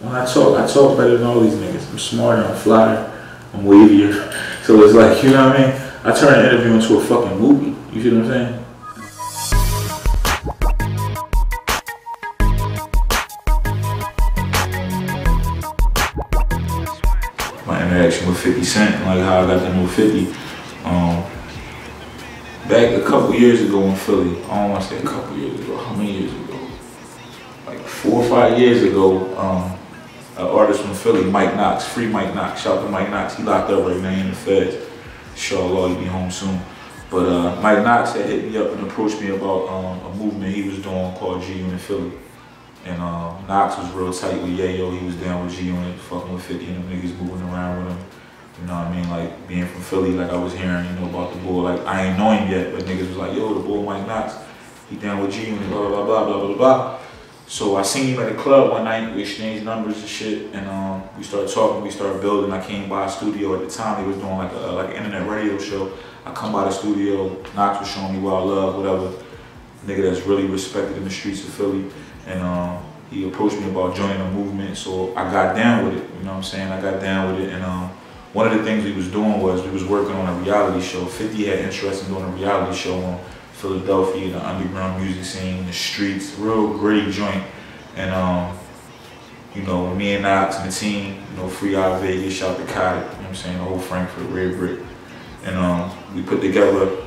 When I talk better than all these niggas. I'm smarter, I'm flyer, I'm wavier. So it's like, you know what I mean? I turn an interview into a fucking movie. You see what I'm saying? My interaction with 50 Cent, like how I got to know 50. Back a couple years ago in Philly, I don't want to say a couple years ago, how many years ago? Like 4 or 5 years ago, an artist from Philly, Mike Knox, free Mike Knox, shout out to Mike Knox, he locked up right now in the feds. Inshallah, he'll be home soon. But Mike Knox had hit me up and approached me about a movement he was doing called G-Unit Philly. And Knox was real tight with Yayo, he was down with G-Unit, fucking with 50 and them niggas moving around with him. You know what I mean? Like being from Philly, like I was hearing, you know, about the bull. Like I ain't know him yet, but niggas was like, yo, the bull Mike Knox, he down with G-Unit, blah, blah, blah, blah, blah, blah. So I seen him at a club one night, we exchanged numbers and shit, and we started talking, we started building. I came by a studio at the time, he was doing like an internet radio show. I come by the studio, Knox was showing me Wild Love, whatever. Nigga that's really respected in the streets of Philly. And he approached me about joining the movement, so I got down with it, you know what I'm saying? I got down with it, and one of the things we was doing was we was working on a reality show. 50 had interest in doing a reality show on Philadelphia, the underground music scene, the streets, real gritty joint. And you know, me and Knox and the team, you know, Free Out of Vegas, shout to Cotty, you know what I'm saying, the whole Frankfurt, Red Brick. And we put together,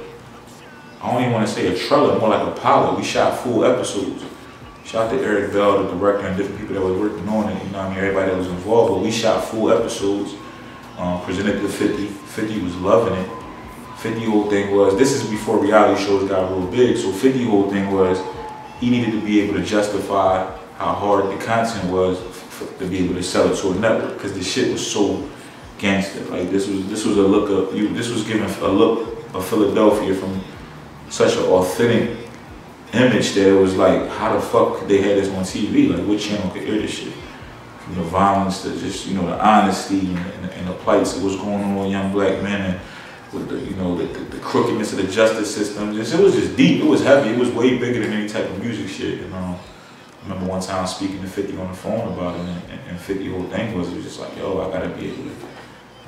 I don't even want to say a trailer, more like a pilot. We shot full episodes. Shout out to Eric Bell, the director, and different people that was working on it, you know what I mean, everybody that was involved. But we shot full episodes, presented to 50. 50 was loving it. 50 whole thing was, this is before reality shows got real big, so 50 whole thing was, he needed to be able to justify how hard the content was to be able to sell it to a network, because the shit was so gangster. Like this was a look of, this was giving a look of Philadelphia from such an authentic image that it was like, how the fuck could they have this on TV? Like, what channel could air this shit? From the violence to just, you know, the honesty and the plights of what's going on with young black men, and with the, you know, the crookedness of the justice system. It was just deep, it was heavy, it was way bigger than any type of music shit. And I remember one time speaking to 50 on the phone about it, and 50 whole thing was, it was just like, yo, I gotta be able to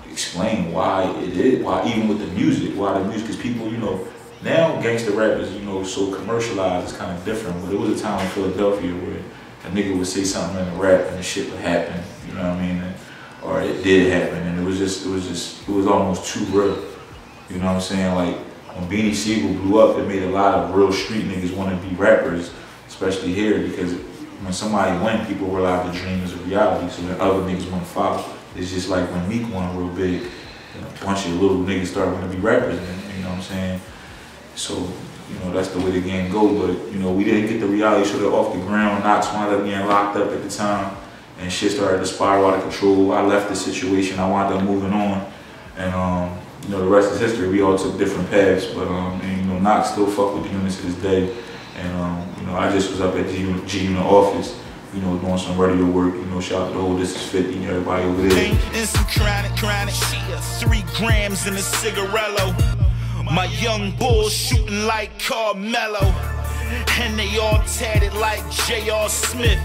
explain why it is, why even with the music, because people, you know, now gangster rap is, you know, so commercialized, it's kind of different, but it was a time in Philadelphia where a nigga would say something in the rap and the shit would happen, you know what I mean, or it did happen, and it was almost too real, you know what I'm saying? Like, when Beanie Siegel blew up, it made a lot of real street niggas want to be rappers, especially here, because when somebody win, people realize the dream is a reality, so then other niggas want to follow. It's just like when Meek won real big, and a bunch of little niggas started wanting to be rappers, and, you know what I'm saying? So, you know, that's the way the game goes, but, you know, we didn't get the reality show off the ground. Knox wound up getting locked up at the time, and shit started to spiral out of control. I left the situation, I wound up moving on, and, you know, the rest is history. We all took different paths, but, and, you know, Knox still fuck with the units to this day, and, you know, I just was up at G-Unit office, you know, doing some radio work, you know, shout out to the whole This Is 50, everybody over there. And some chronic, 3 grams in a cigarello. My young bulls shooting like Carmelo, and they all tatted like J.R. Smith.